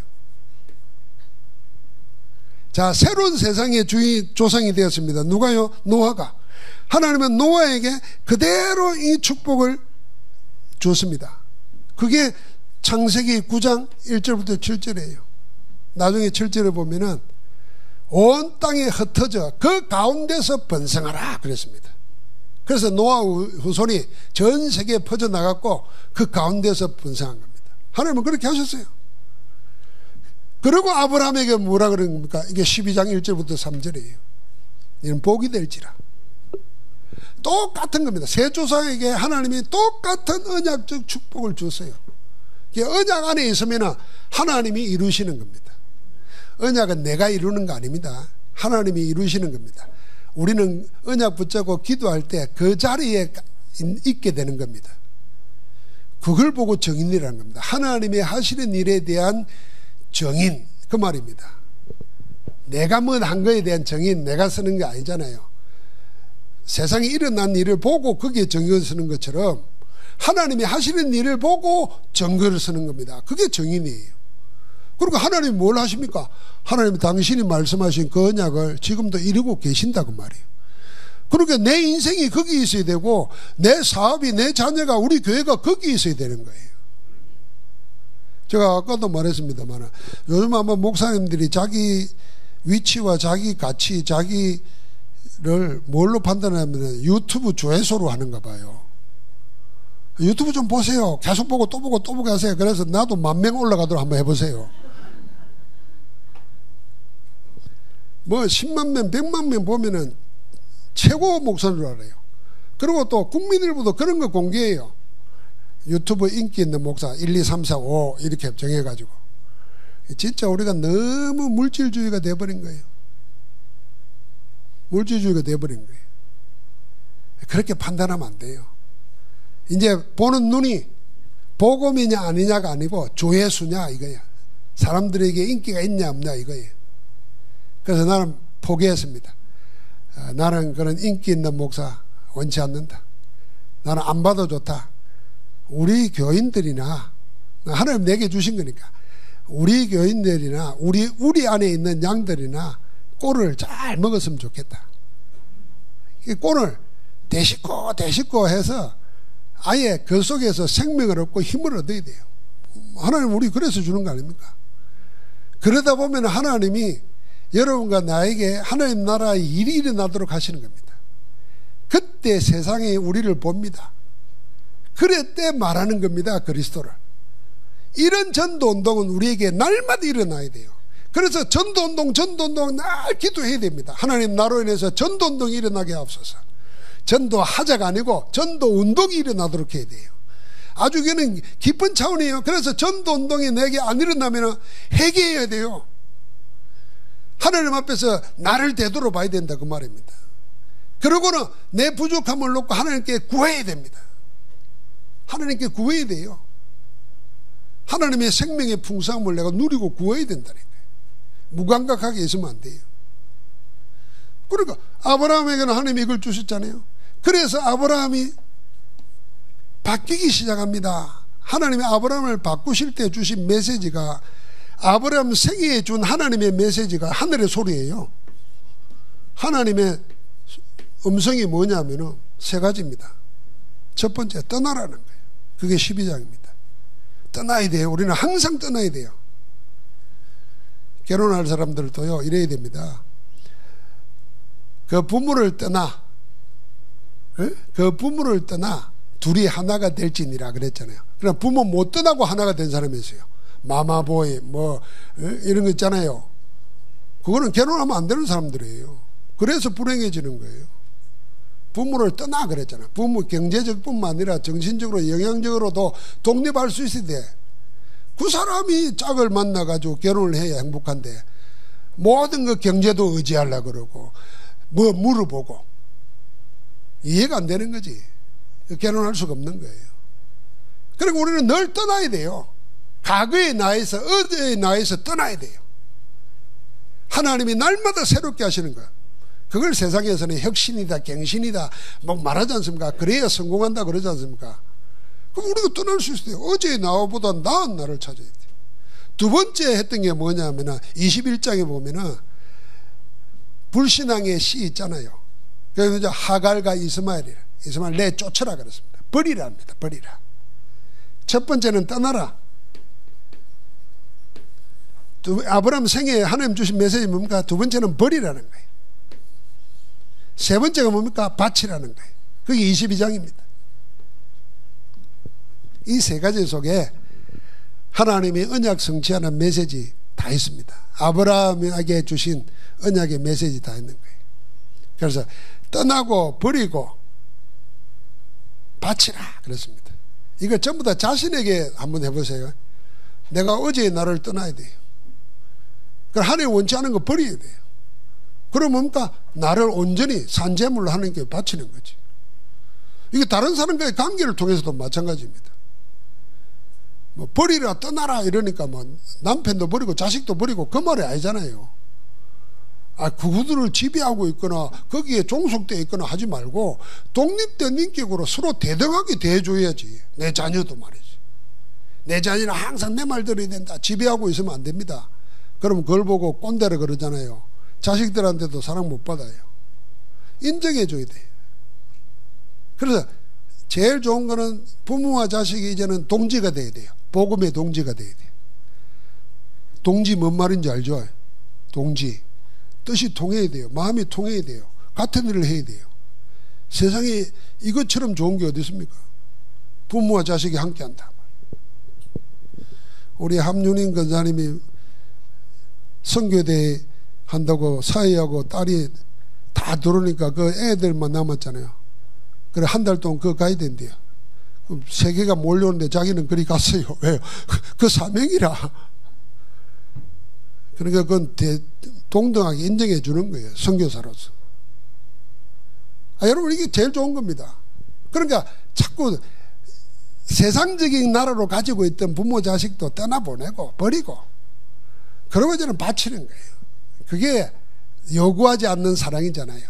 자, 새로운 세상의 조상이 되었습니다. 누가요? 노아가. 하나님은 노아에게 그대로 이 축복을 줬습니다. 그게 창세기 9장 1절부터 7절이에요. 나중에 7절에 보면은 온 땅에 흩어져 그 가운데서 번성하라 그랬습니다. 그래서 노아 후손이 전 세계에 퍼져나갔고 그 가운데서 번성한 겁니다. 하나님은 그렇게 하셨어요. 그리고 아브라함에게 뭐라 그런 겁니까? 이게 12장 1절부터 3절이에요. 이는 복이 될지라. 똑같은 겁니다. 세 조상에게 하나님이 똑같은 언약적 축복을 줬어요. 언약 안에 있으면 하나님이 이루시는 겁니다. 언약은 내가 이루는 거 아닙니다. 하나님이 이루시는 겁니다. 우리는 언약 붙잡고 기도할 때 그 자리에 있게 되는 겁니다. 그걸 보고 정인이라는 겁니다. 하나님의 하시는 일에 대한 정인, 그 말입니다. 내가 뭐 한 거에 대한 정인, 내가 쓰는 게 아니잖아요. 세상에 일어난 일을 보고 거기에 정의를 쓰는 것처럼 하나님이 하시는 일을 보고 정의를 쓰는 겁니다. 그게 정인이에요. 그리고 하나님이 뭘 하십니까? 하나님 당신이 말씀하신 그 언약을 지금도 이루고 계신다고 말이에요. 그러니까 내 인생이 거기 있어야 되고, 내 사업이, 내 자녀가, 우리 교회가 거기 있어야 되는 거예요. 제가 아까도 말했습니다만, 요즘 아마 목사님들이 자기 위치와 자기 가치, 자기를 뭘로 판단하면 유튜브 조회수로 하는가 봐요. 유튜브 좀 보세요. 계속 보고 또 보고 또 보고 하세요. 그래서 나도 10,000명 올라가도록 한번 해보세요. 뭐 10만 명, 100만 명 보면은 최고 목사인 알아요. 그리고 또 국민일보도 그런 거 공개해요. 유튜브 인기 있는 목사 1, 2, 3, 4, 5 이렇게 정해가지고. 진짜 우리가 너무 물질주의가 돼버린 거예요. 물질주의가 돼버린 거예요. 그렇게 판단하면 안 돼요. 이제 보는 눈이 복음이냐 아니냐가 아니고 조회수냐 이거야. 사람들에게 인기가 있냐 없냐 이거예요. 그래서 나는 포기했습니다. 나는 그런 인기 있는 목사 원치 않는다. 나는 안 봐도 좋다. 우리 교인들이나, 하나님 내게 주신 거니까, 우리 교인들이나 우리 안에 있는 양들이나 꼴을 잘 먹었으면 좋겠다. 꼴을 대식고 해서 아예 그 속에서 생명을 얻고 힘을 얻어야 돼요. 하나님 우리 그래서 주는 거 아닙니까? 그러다 보면 하나님이 여러분과 나에게 하나님 나라의 일이 일어나도록 하시는 겁니다. 그때 세상이 우리를 봅니다. 그럴 때 말하는 겁니다. 그리스도를. 이런 전도운동은 우리에게 날마다 일어나야 돼요. 그래서 전도운동 날 기도해야 됩니다. 하나님 나로 인해서 전도운동이 일어나게 하옵소서. 전도하자가 아니고 전도운동이 일어나도록 해야 돼요. 아주 이거는 깊은 차원이에요. 그래서 전도운동이 내게 안 일어나면 회개해야 돼요. 하나님 앞에서 나를 되돌아 봐야 된다 그 말입니다. 그러고는 내 부족함을 놓고 하나님께 구해야 됩니다. 하나님께 구해야 돼요. 하나님의 생명의 풍성함을 내가 누리고 구해야 된다는 거예요. 무감각하게 있으면 안 돼요. 그러니까 아브라함에게는 하나님이 이걸 주셨잖아요. 그래서 아브라함이 바뀌기 시작합니다. 하나님이 아브라함을 바꾸실 때 주신 메시지가, 아브라함 생애에 준 하나님의 메시지가 하늘의 소리예요. 하나님의 음성이 뭐냐면은 세 가지입니다. 첫 번째, 떠나라는 거예요. 그게 12장입니다. 떠나야 돼요. 우리는 항상 떠나야 돼요. 결혼할 사람들도요, 이래야 됩니다. 그 부모를 떠나, 그 부모를 떠나 둘이 하나가 될지니라 그랬잖아요. 그러나 부모 못 떠나고 하나가 된 사람이 있어요. 마마보이, 이런 거 있잖아요. 그거는 결혼하면 안 되는 사람들이에요. 그래서 불행해지는 거예요. 부모를 떠나 그랬잖아요. 부모 경제적 뿐만 아니라 정신적으로 영양적으로도 독립할 수 있어야 돼. 그 사람이 짝을 만나가지고 결혼을 해야 행복한데 모든 그 경제도 의지하려고 그러고 뭐 물어보고 이해가 안 되는 거지. 결혼할 수가 없는 거예요. 그리고 우리는 늘 떠나야 돼요. 과거의 나에서, 어제의 나에서 떠나야 돼요. 하나님이 날마다 새롭게 하시는 거예요. 그걸 세상에서는 혁신이다, 갱신이다 막 말하지 않습니까? 그래야 성공한다 그러지 않습니까? 그럼 우리가 떠날 수 있어요. 어제의 나보다 나은 나를 찾아야 돼요. 두 번째 했던 게 뭐냐면 21장에 보면은 불신앙의 씨 있잖아요. 그래서 이제 하갈과 이스마엘 내 쫓으라 그랬습니다. 버리라 합니다. 버리라. 첫 번째는 떠나라. 아브라함 생애에 하나님 주신 메시지 뭡니까? 두 번째는 버리라는 거예요. 세 번째가 뭡니까? 바치라는 거예요. 그게 22장입니다. 이 세 가지 속에 하나님이 언약 성취하는 메시지 다 있습니다. 아브라함에게 주신 언약의 메시지 다 있는 거예요. 그래서 떠나고 버리고 바치라 그랬습니다. 이거 전부 다 자신에게 한번 해보세요. 내가 어제의 나를 떠나야 돼요. 그럼 하나님 원치 않은 거 버려야 돼요. 그럼 뭡니까? 나를 온전히 산재물로 하나님께 바치는 거지. 이게 다른 사람과의 관계를 통해서도 마찬가지입니다. 뭐 버리라 떠나라 이러니까 뭐 남편도 버리고 자식도 버리고 그 말이 아니잖아요. 그들을 지배하고 있거나 거기에 종속되어 있거나 하지 말고 독립된 인격으로 서로 대등하게 대해줘야지. 내 자녀도 말이지. 내 자녀는 항상 내 말 들어야 된다. 지배하고 있으면 안 됩니다. 그럼 그걸 보고 꼰대라 그러잖아요. 자식들한테도 사랑 못 받아요. 인정해줘야 돼요. 그래서 제일 좋은 거는 부모와 자식이 이제는 동지가 돼야 돼요. 복음의 동지가 돼야 돼요. 동지 뭔 말인지 알죠? 동지. 뜻이 통해야 돼요. 마음이 통해야 돼요. 같은 일을 해야 돼요. 세상에 이것처럼 좋은 게 어디 있습니까? 부모와 자식이 함께 한다. 우리 함윤인 권사님이 선교대 한다고 사위하고 딸이 다 들어오니까 그 애들만 남았잖아요. 그래 한 달 동안 그거 가야 된대요. 그럼 세계가 몰려오는데 자기는 그리 갔어요. 왜요? 그 사명이라. 그러니까 그건 동등하게 인정해 주는 거예요. 선교사로서. 여러분 이게 제일 좋은 겁니다. 그러니까 자꾸 세상적인 나라로 가지고 있던 부모 자식도 떠나보내고 버리고 그러고 저는 바치는 거예요. 그게 요구하지 않는 사랑이잖아요.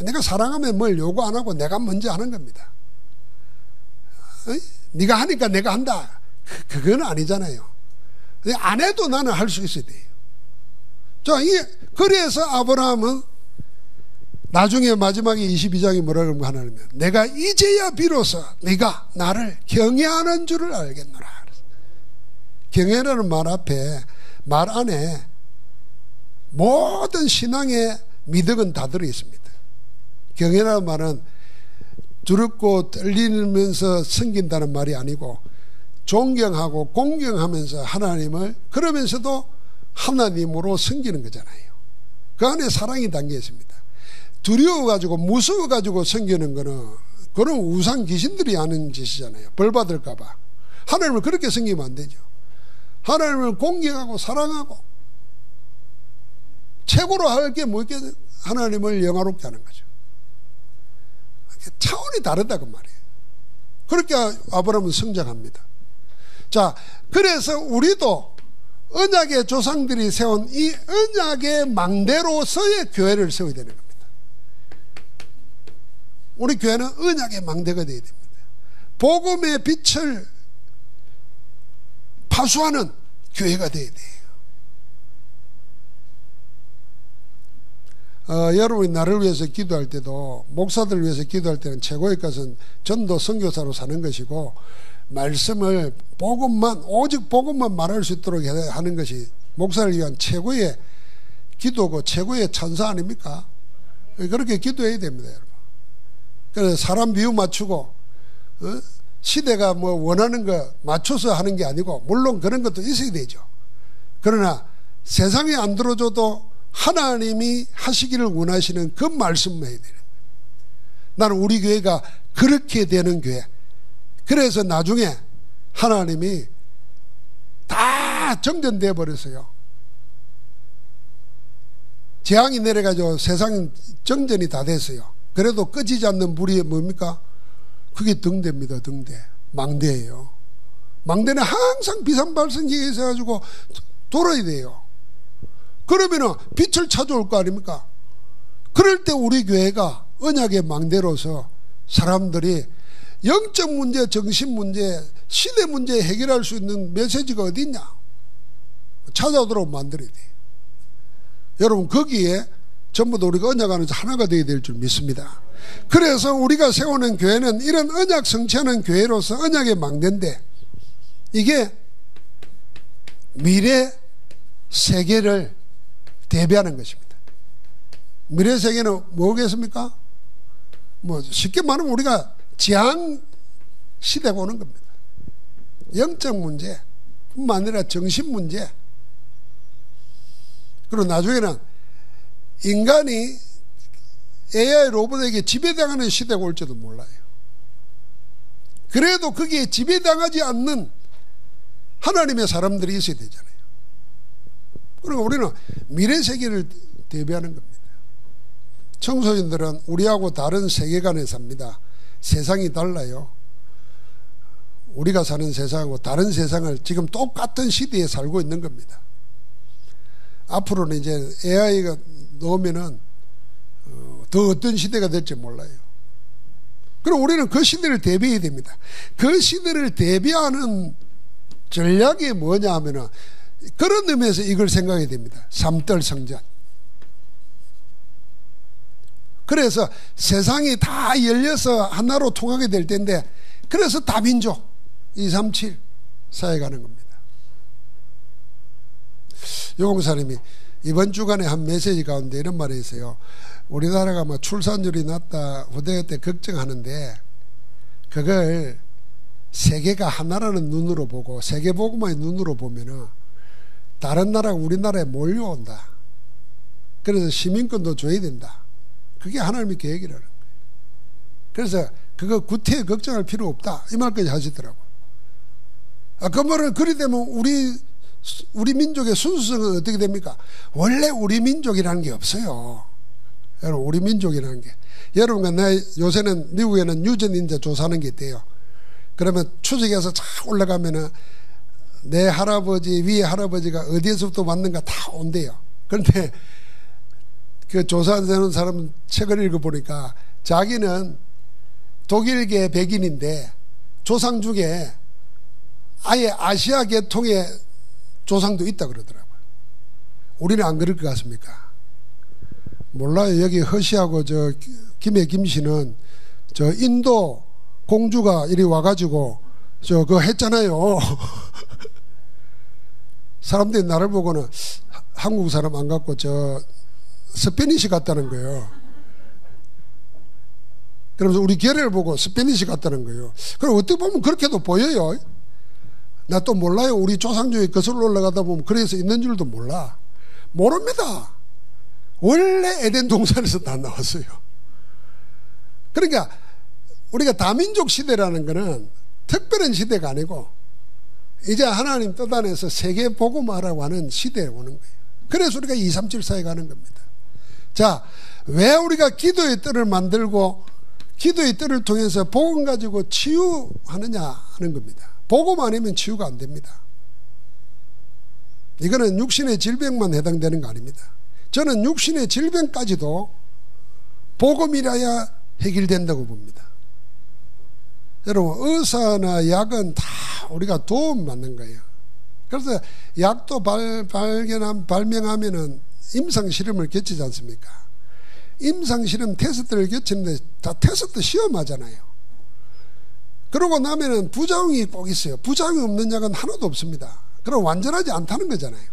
내가 사랑하면 뭘 요구 안 하고 내가 먼저 하는 겁니다. 네가 하니까 내가 한다. 그건 아니잖아요. 안 해도 나는 할 수 있어야 돼요. 자, 그래서 아브라함은 나중에 마지막에 22장이 뭐라 그러면 하나님은 내가 이제야 비로소 네가 나를 경외하는 줄을 알겠노라. 경외라는 말 안에 모든 신앙의 미덕은 다 들어 있습니다. 경외라는 말은 두렵고 떨리면서 섬긴다는 말이 아니고 존경하고 공경하면서 하나님을 그러면서도 하나님으로 섬기는 거잖아요. 그 안에 사랑이 담겨 있습니다. 두려워가지고 무서워가지고 섬기는 거는 그런 우상 귀신들이 하는 짓이잖아요. 벌 받을까봐. 하나님을 그렇게 섬기면 안 되죠. 하나님을 공경하고 사랑하고 최고로 할 게 뭐겠 하나님을 영화롭게 하는 거죠. 차원이 다르다 그 말이에요. 그렇게 아브라함은 성장합니다. 자, 그래서 우리도 언약의 조상들이 세운 이 언약의 망대로서의 교회를 세워야 되는 겁니다. 우리 교회는 언약의 망대가 되어야 됩니다. 복음의 빛을 파수하는 교회가 되어야 돼요. 여러분이 나를 위해서 기도할 때도 목사들을 위해서 기도할 때는 최고의 것은 전도 선교사로 사는 것이고 말씀을 복음만 오직 복음만 말할 수 있도록 하는 것이 목사를 위한 최고의 기도고 최고의 찬사 아닙니까? 그렇게 기도해야 됩니다, 여러분. 그래서 사람 비유 맞추고 시대가 뭐 원하는 거 맞춰서 하는 게 아니고 물론 그런 것도 있어야 되죠. 그러나 세상에 안 들어줘도 하나님이 하시기를 원하시는 그 말씀만 해야 되는 거예요. 나는 우리 교회가 그렇게 되는 교회. 그래서 나중에 하나님이 다 정전되어 버렸어요. 재앙이 내려가지고 세상 정전이 다 됐어요. 그래도 꺼지지 않는 불이 뭡니까? 그게 등대입니다. 등대. 망대예요. 망대는 항상 비상발생기가 있어가지고 돌아야 돼요. 그러면은 빛을 찾아올 거 아닙니까? 그럴 때 우리 교회가 언약의 망대로서 사람들이 영적 문제, 정신 문제, 시대 문제 해결할 수 있는 메시지가 어디 있냐? 찾아오도록 만들어야 돼요. 여러분 거기에 전부 다 우리가 언약 안에서 하나가 되어야 될 줄 믿습니다. 그래서 우리가 세우는 교회는 이런 언약 성취하는 교회로서 언약의 망대인데 이게 미래 세계를 대비하는 것입니다. 미래 세계는 뭐겠습니까? 뭐 쉽게 말하면 우리가 지향 시대가 오는 겁니다. 영적 문제 뿐만 아니라 정신 문제. 그리고 나중에는 인간이 AI 로봇에게 지배당하는 시대가 올지도 몰라요. 그래도 거기에 지배당하지 않는 하나님의 사람들이 있어야 되잖아요. 그러니까 우리는 미래 세계를 대비하는 겁니다. 청소년들은 우리하고 다른 세계관에 삽니다. 세상이 달라요. 우리가 사는 세상하고 다른 세상을 지금 똑같은 시대에 살고 있는 겁니다. 앞으로는 이제 AI가 나오면은 더 어떤 시대가 될지 몰라요. 그럼 우리는 그 시대를 대비해야 됩니다. 그 시대를 대비하는 전략이 뭐냐 하면은 그런 의미에서 이걸 생각해야 됩니다. 삼들 성전. 그래서 세상이 다 열려서 하나로 통하게 될 텐데 그래서 다민족 237 사회 가는 겁니다. 요공사님이 이번 주간에 한 메시지 가운데 이런 말이 있어요. 우리나라가 뭐 출산율이 낮다 후대 때 걱정하는데 그걸 세계가 하나라는 눈으로 보고 세계보고만의 눈으로 보면은 다른 나라가 우리나라에 몰려온다. 그래서 시민권도 줘야 된다. 그게 하나님의 계획이라는 거예요. 그래서 그거 구태에 걱정할 필요 없다. 이 말까지 하시더라고요. 그 말은 그리 되면 우리 민족의 순수성은 어떻게 됩니까? 원래 우리 민족이라는 게 없어요. 여러분, 우리 민족이라는 게. 여러분, 요새는 미국에는 유전인자 조사하는 게 있대요. 그러면 추적해서 쫙 올라가면은 내 할아버지, 위에 할아버지가 어디에서부터 왔는가 다 온대요. 그런데 그 조사되는 사람 책을 읽어보니까 자기는 독일계 백인인데 조상 중에 아예 아시아 계통의 조상도 있다 그러더라고요. 우리는 안 그럴 것 같습니까? 몰라요. 여기 허씨하고 저 김해 김씨는 저 인도 공주가 이리 와가지고 저 그거 했잖아요. 사람들이 나를 보고는 한국 사람 안 같고 저 스페니시 같다는 거예요. 그러면서 우리 계례를 보고 스페니시 같다는 거예요. 그럼 어떻게 보면 그렇게도 보여요. 나 또 몰라요. 우리 조상 중에 거슬러 올라가다 보면 그래서 있는 줄도 몰라. 모릅니다. 원래 에덴 동산에서 다 나왔어요. 그러니까 우리가 다민족 시대라는 거는 특별한 시대가 아니고 이제 하나님 뜻 안에서 세계 복음화라고 하는 시대에 오는 거예요. 그래서 우리가 237사에 가는 겁니다. 자, 왜 우리가 기도의 뜰을 만들고 기도의 뜰을 통해서 복음 가지고 치유하느냐 하는 겁니다. 복음 아니면 치유가 안 됩니다. 이거는 육신의 질병만 해당되는 거 아닙니다. 저는 육신의 질병까지도 복음이라야 해결된다고 봅니다. 여러분, 의사나 약은 다 우리가 도움 받는 거예요. 그래서 약도 발명하면은 임상실험을 거치지 않습니까? 임상실험 테스트를 거치는데 다 테스트 시험하잖아요. 그러고 나면은 부작용이 꼭 있어요. 부작용이 없는 약은 하나도 없습니다. 그럼 완전하지 않다는 거잖아요.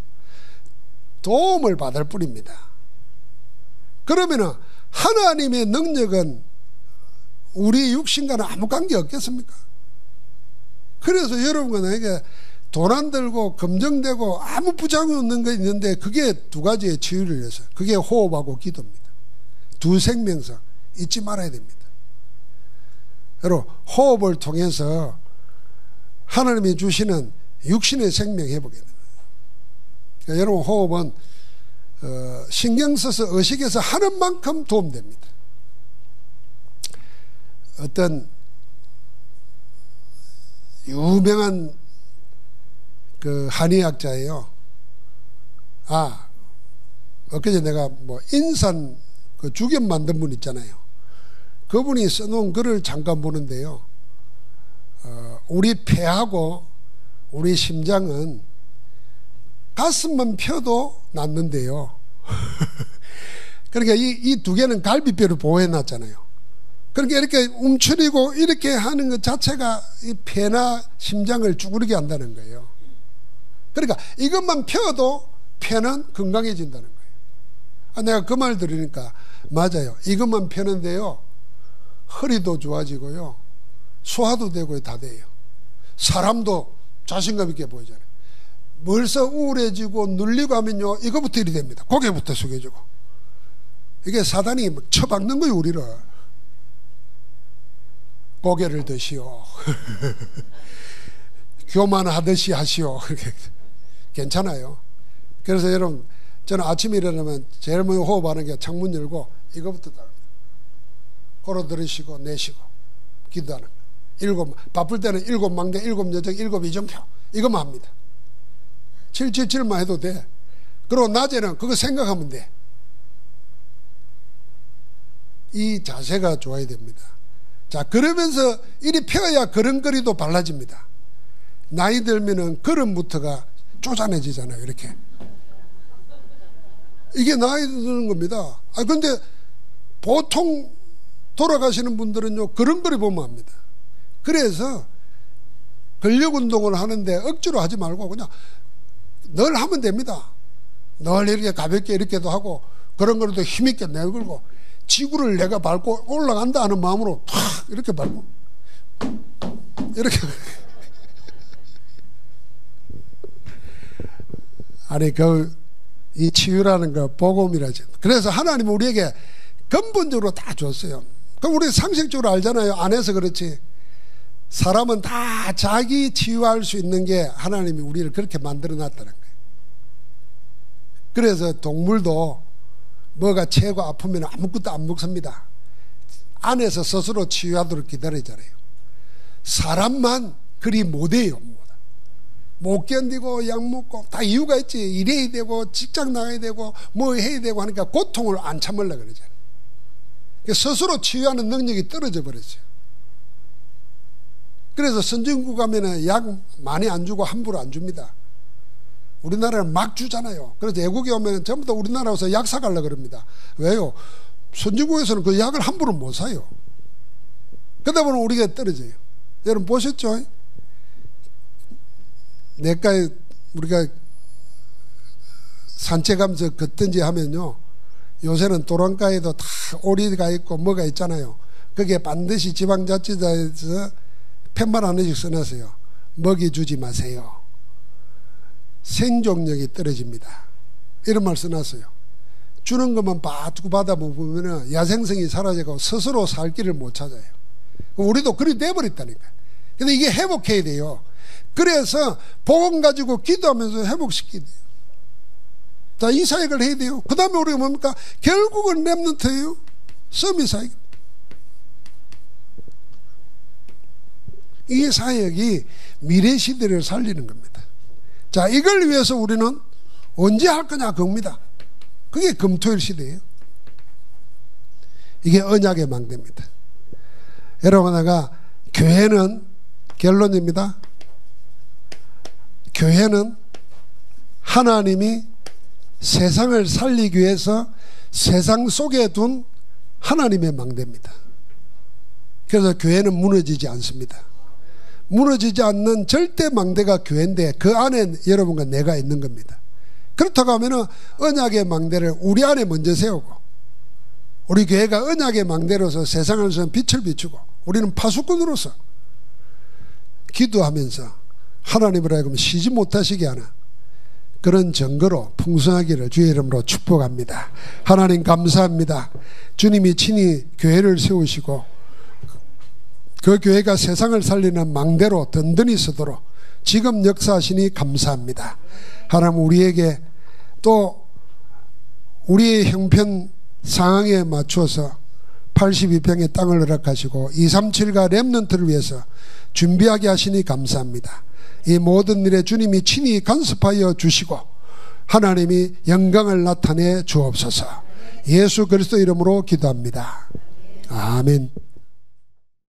도움을 받을 뿐입니다. 그러면은 하나님의 능력은 우리 육신과는 아무 관계 없겠습니까? 그래서 여러분과 나에게 돈 안 들고 검정되고 아무 부작용 없는 거 있는데 그게 두 가지의 치유를 위해서, 그게 호흡하고 기도입니다. 두 생명성 잊지 말아야 됩니다. 여러분, 호흡을 통해서 하나님이 주시는 육신의 생명 회복이 됩니다. 그러니까 여러분, 호흡은 신경 써서 의식해서 하는 만큼 도움됩니다. 어떤 유명한 그 한의학자예요. 엊그제 내가 뭐 인산 그 주겸 만든 분 있잖아요. 그분이 써놓은 글을 잠깐 보는데요. 우리 폐하고 우리 심장은 가슴만 펴도 낫는데요. 그러니까 이 두 개는 갈비뼈를 보호해 놨잖아요. 그러니까 이렇게 움츠리고 이렇게 하는 것 자체가 이 폐나 심장을 쭈그리게 한다는 거예요. 그러니까 이것만 펴도 폐는 건강해진다는 거예요. 내가 그 말 들으니까 맞아요. 이것만 펴는데요, 허리도 좋아지고요, 소화도 되고 다 돼요. 사람도 자신감 있게 보이잖아요. 벌써 우울해지고 눌리고 하면요, 이거부터 일이 됩니다. 고개부터 숙여주고. 이게 사단이 막 쳐박는 거예요, 우리를. 고개를 드시오. 교만하듯이 하시오. 그렇게 괜찮아요. 그래서 여러분, 저는 아침에 일어나면 제일 먼저 호흡하는 게 창문 열고 이거부터 다 걸어 들으시고 내쉬고 기도하는 거예요. 바쁠 때는 7만개, 7여정, 7이정표 이것만 합니다. 777만 해도 돼. 그리고 낮에는 그거 생각하면 돼. 이 자세가 좋아야 됩니다. 자, 그러면서 이리 펴야 걸음걸이도 발라집니다. 나이 들면은 걸음부터가 쪼잔해지잖아요. 이렇게. 이게 나이 드는 겁니다. 근데 보통 돌아가시는 분들은요, 걸음걸이 보면 합니다. 그래서 근력 운동을 하는데 억지로 하지 말고 그냥 늘 하면 됩니다. 늘 이렇게 가볍게 이렇게도 하고 그런 거라도 힘있게 내걸고 지구를 내가 밟고 올라간다 하는 마음으로 탁 이렇게 밟고 이렇게 아니 이 치유라는 거 복음이라지. 그래서 하나님은 우리에게 근본적으로 다 줬어요. 그럼 우리 상식적으로 알잖아요. 안 해서 그렇지. 사람은 다 자기 치유할 수 있는 게 하나님이 우리를 그렇게 만들어 놨다는 거예요. 그래서 동물도 뭐가 채고 아프면 아무것도 안 먹습니다. 안에서 스스로 치유하도록 기다리잖아요. 사람만 그리 못해요. 못 견디고 약 먹고 다 이유가 있지. 일해야 되고 직장 나가야 되고 뭐 해야 되고 하니까 고통을 안 참으려고 그러잖아요. 스스로 치유하는 능력이 떨어져 버렸어요. 그래서 선진국 가면은 약 많이 안 주고 함부로 안 줍니다. 우리나라는 막 주잖아요. 그래서 외국에 오면 전부 다 우리나라 와서 약 사가려고 그럽니다. 왜요? 선진국에서는 그 약을 함부로 못 사요. 그러다 보면 우리가 떨어져요. 여러분 보셨죠? 내과에 우리가 산책하면서 걷든지 하면요, 요새는 도랑가에도 다 오리가 있고 뭐가 있잖아요. 거기에 반드시 지방자치단에서 팻말 하나씩 써놨어요. 먹이 주지 마세요. 생존력이 떨어집니다. 이런 말 써놨어요. 주는 것만 받고 받아보면 야생성이 사라지고 스스로 살 길을 못 찾아요. 우리도 그리 돼버렸다니까요. 근데 이게 회복해야 돼요. 그래서 복음 가지고 기도하면서 회복시켜야 돼요. 자, 이 사역을 해야 돼요. 그 다음에 우리가 뭡니까? 결국은 렘넌트예요. 서밋 사역. 이 사역이 미래 시대를 살리는 겁니다. 자, 이걸 위해서 우리는 언제 할 거냐 그겁니다. 그게 금토일 시대예요. 이게 언약의 망대입니다. 여러분, 내가 교회는 결론입니다. 교회는 하나님이 세상을 살리기 위해서 세상 속에 둔 하나님의 망대입니다. 그래서 교회는 무너지지 않습니다. 무너지지 않는 절대 망대가 교회인데 그 안에 여러분과 내가 있는 겁니다. 그렇다고 하면 언약의 망대를 우리 안에 먼저 세우고, 우리 교회가 언약의 망대로서 세상에서 빛을 비추고 우리는 파수꾼으로서 기도하면서 하나님으로 하여금 쉬지 못하시게 하는 그런 증거로 풍성하기를 주의 이름으로 축복합니다. 하나님 감사합니다. 주님이 친히 교회를 세우시고 그 교회가 세상을 살리는 망대로 든든히 서도록 지금 역사하시니 감사합니다. 하나님, 우리에게 또 우리의 형편 상황에 맞춰서 82평의 땅을 허락하시고 237가 렘넌트를 위해서 준비하게 하시니 감사합니다. 이 모든 일에 주님이 친히 간섭하여 주시고 하나님이 영광을 나타내 주옵소서. 예수 그리스도 이름으로 기도합니다. 아멘.